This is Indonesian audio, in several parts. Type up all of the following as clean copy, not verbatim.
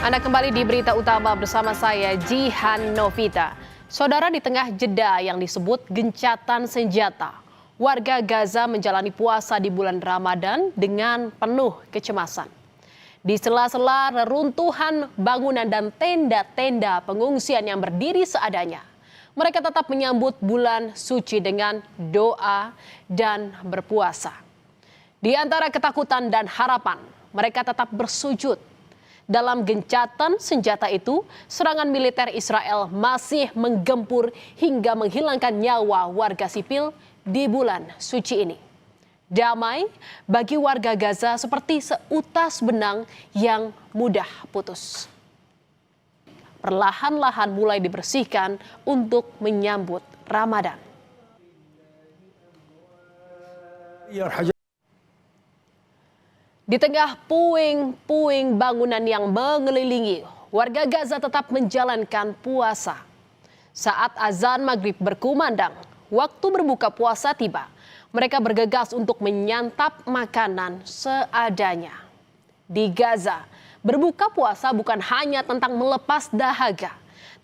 Anda kembali di Berita Utama bersama saya, Jihan Novita. Saudara, di tengah jeda yang disebut gencatan senjata, warga Gaza menjalani puasa di bulan Ramadan dengan penuh kecemasan. Di sela-sela reruntuhan bangunan dan tenda-tenda pengungsian yang berdiri seadanya, mereka tetap menyambut bulan suci dengan doa dan berpuasa. Di antara ketakutan dan harapan, mereka tetap bersujud. Dalam gencatan senjata itu, serangan militer Israel masih menggempur hingga menghilangkan nyawa warga sipil di bulan suci ini. Damai bagi warga Gaza seperti seutas benang yang mudah putus. Perlahan-lahan mulai dibersihkan untuk menyambut Ramadan. Di tengah puing-puing bangunan yang mengelilingi, warga Gaza tetap menjalankan puasa. Saat azan maghrib berkumandang, waktu berbuka puasa tiba. Mereka bergegas untuk menyantap makanan seadanya. Di Gaza, berbuka puasa bukan hanya tentang melepas dahaga,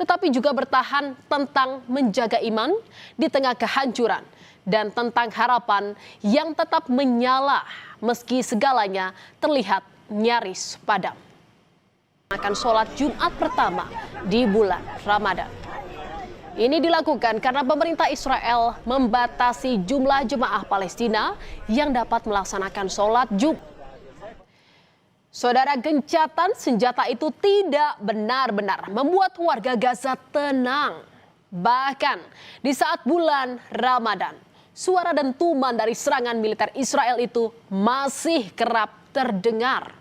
tetapi juga bertahan tentang menjaga iman di tengah kehancuran dan tentang harapan yang tetap menyala meski segalanya terlihat nyaris padam. Akan sholat Jumat pertama di bulan Ramadan. Ini dilakukan karena pemerintah Israel membatasi jumlah jemaah Palestina yang dapat melaksanakan sholat Jumat. Saudara, gencatan senjata itu tidak benar-benar membuat warga Gaza tenang. Bahkan di saat bulan Ramadan, suara dentuman dari serangan militer Israel itu masih kerap terdengar.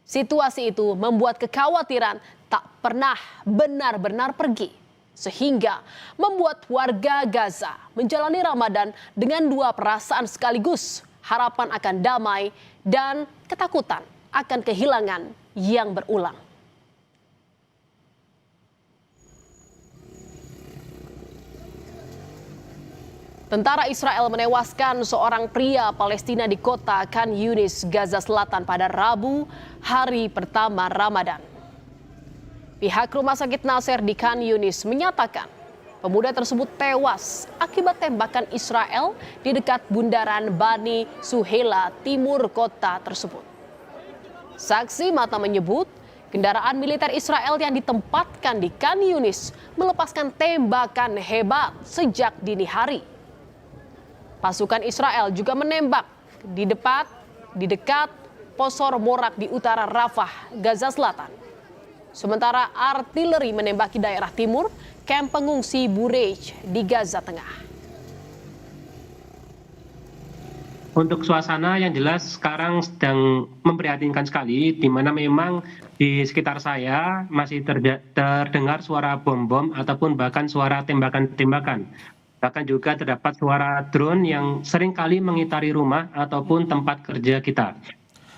Situasi itu membuat kekhawatiran tak pernah benar-benar pergi, sehingga membuat warga Gaza menjalani Ramadan dengan dua perasaan sekaligus, harapan akan damai dan ketakutan akan kehilangan yang berulang. Tentara Israel menewaskan seorang pria Palestina di kota Khan Yunis, Gaza Selatan pada Rabu, hari pertama Ramadan. Pihak Rumah Sakit Nasser di Khan Yunis menyatakan pemuda tersebut tewas akibat tembakan Israel di dekat bundaran Bani Suhela, timur kota tersebut. Saksi mata menyebut kendaraan militer Israel yang ditempatkan di Khan Yunis melepaskan tembakan hebat sejak dini hari. Pasukan Israel juga menembak di dekat Posor Morak di utara Rafah, Gaza Selatan. Sementara artileri menembaki daerah timur, kamp pengungsi Bureij di Gaza Tengah. Untuk suasana yang jelas sekarang sedang memprihatinkan sekali, di mana memang di sekitar saya masih terdengar suara bom-bom ataupun bahkan suara tembakan-tembakan. Bahkan juga terdapat suara drone yang seringkali mengitari rumah ataupun tempat kerja kita.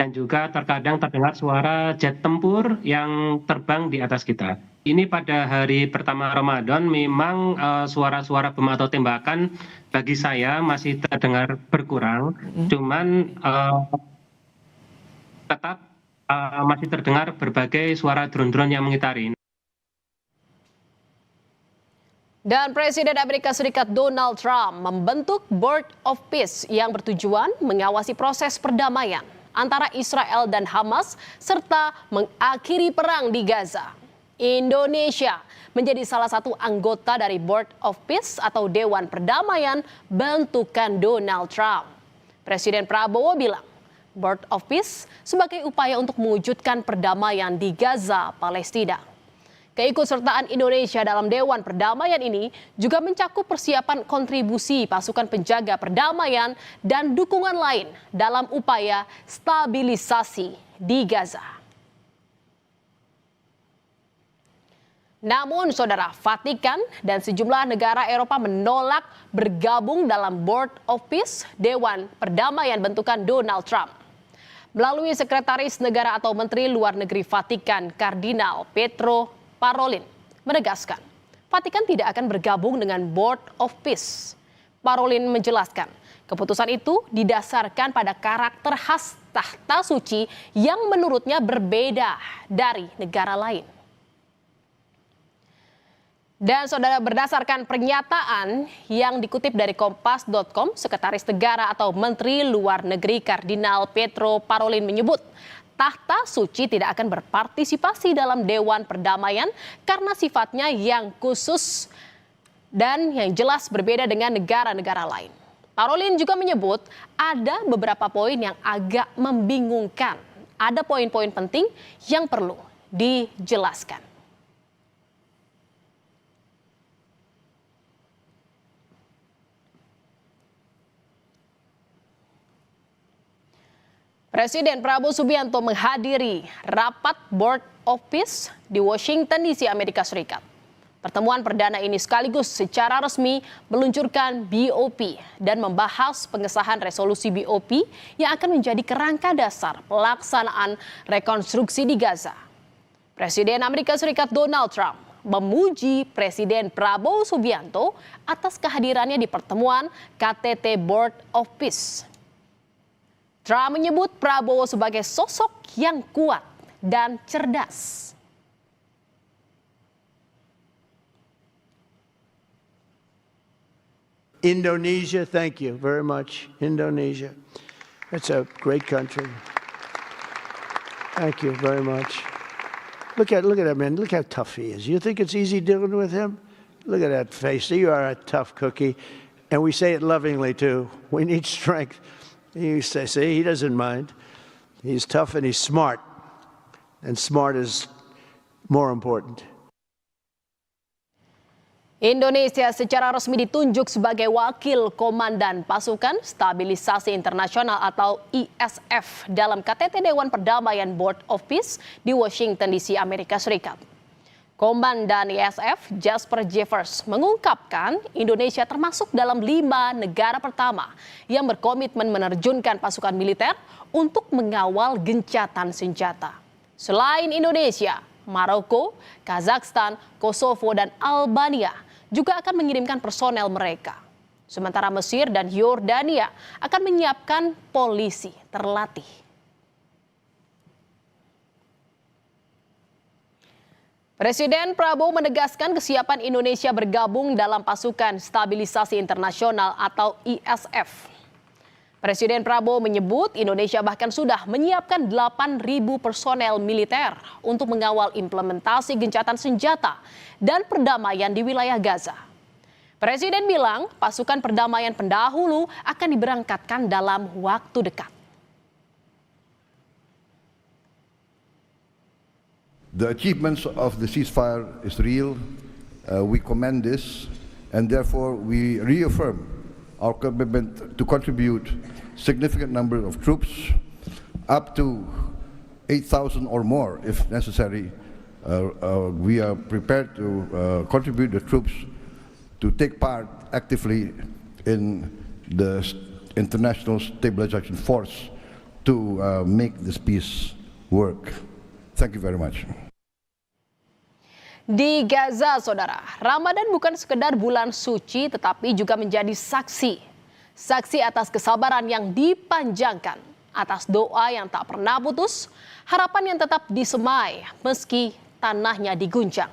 Dan juga terkadang terdengar suara jet tempur yang terbang di atas kita. Ini pada hari pertama Ramadan memang suara-suara bom atau tembakan bagi saya masih terdengar berkurang. Cuman tetap masih terdengar berbagai suara drone-drone yang mengitari. Dan Presiden Amerika Serikat Donald Trump membentuk Board of Peace yang bertujuan mengawasi proses perdamaian antara Israel dan Hamas serta mengakhiri perang di Gaza. Indonesia menjadi salah satu anggota dari Board of Peace atau Dewan Perdamaian bentukan Donald Trump. Presiden Prabowo bilang Board of Peace sebagai upaya untuk mewujudkan perdamaian di Gaza, Palestina. Keikutsertaan Indonesia dalam Dewan Perdamaian ini juga mencakup persiapan kontribusi pasukan penjaga perdamaian dan dukungan lain dalam upaya stabilisasi di Gaza. Namun, saudara, Vatikan dan sejumlah negara Eropa menolak bergabung dalam Board of Peace, Dewan Perdamaian bentukan Donald Trump. Melalui Sekretaris Negara atau Menteri Luar Negeri Vatikan, Kardinal Pietro Parolin menegaskan, Vatikan tidak akan bergabung dengan Board of Peace. Parolin menjelaskan, Keputusan itu didasarkan pada karakter khas tahta suci yang menurutnya berbeda dari negara lain. Dan saudara, berdasarkan pernyataan yang dikutip dari Kompas.com, Sekretaris Negara atau Menteri Luar Negeri Kardinal Pietro Parolin menyebut tahta suci tidak akan berpartisipasi dalam Dewan Perdamaian karena sifatnya yang khusus dan yang jelas berbeda dengan negara-negara lain. Parolin juga menyebut ada beberapa poin yang agak membingungkan. Ada poin-poin penting yang perlu dijelaskan. Presiden Prabowo Subianto menghadiri rapat Board of Peace di Washington DC, Amerika Serikat. Pertemuan perdana ini sekaligus secara resmi meluncurkan BOP dan membahas pengesahan resolusi BOP yang akan menjadi kerangka dasar pelaksanaan rekonstruksi di Gaza. Presiden Amerika Serikat Donald Trump memuji Presiden Prabowo Subianto atas kehadirannya di pertemuan KTT Board of Peace. Trump menyebut Prabowo sebagai sosok yang kuat dan cerdas. Indonesia, thank you very much. Indonesia. It's a great country. Thank you very much. Look at that man. Look how tough he is. You think it's easy dealing with him? Look at that face. You are a tough cookie. And we say it lovingly too. We need strength. You say, see, he doesn't mind. He's tough and he's smart. And smart is more important. Indonesia secara resmi ditunjuk sebagai wakil komandan pasukan stabilisasi internasional atau ISF dalam KTT Dewan Perdamaian Board of Peace di Washington DC, Amerika Serikat. Komandan ISF Jasper Jeffers mengungkapkan Indonesia termasuk dalam 5 negara pertama yang berkomitmen menerjunkan pasukan militer untuk mengawal gencatan senjata. Selain Indonesia, Maroko, Kazakhstan, Kosovo, dan Albania juga akan mengirimkan personel mereka. Sementara Mesir dan Yordania akan menyiapkan polisi terlatih. Presiden Prabowo menegaskan kesiapan Indonesia bergabung dalam pasukan stabilisasi internasional atau ISF. Presiden Prabowo menyebut Indonesia bahkan sudah menyiapkan 8.000 personel militer untuk mengawal implementasi gencatan senjata dan perdamaian di wilayah Gaza. Presiden bilang pasukan perdamaian pendahulu akan diberangkatkan dalam waktu dekat. The achievements of the ceasefire is real. We commend this, and therefore we reaffirm our commitment to contribute significant number of troops, up to 8,000 or more if necessary. We are prepared to contribute the troops to take part actively in the international stabilization force to make this peace work. Thank you very much. Di Gaza, saudara, Ramadan bukan sekedar bulan suci tetapi juga menjadi saksi. Saksi atas kesabaran yang dipanjangkan, atas doa yang tak pernah putus, harapan yang tetap disemai meski tanahnya diguncang.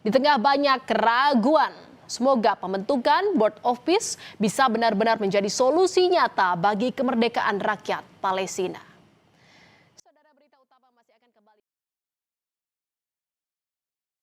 Di tengah banyak keraguan, semoga pembentukan Board of Peace bisa benar-benar menjadi solusi nyata bagi kemerdekaan rakyat Palestina.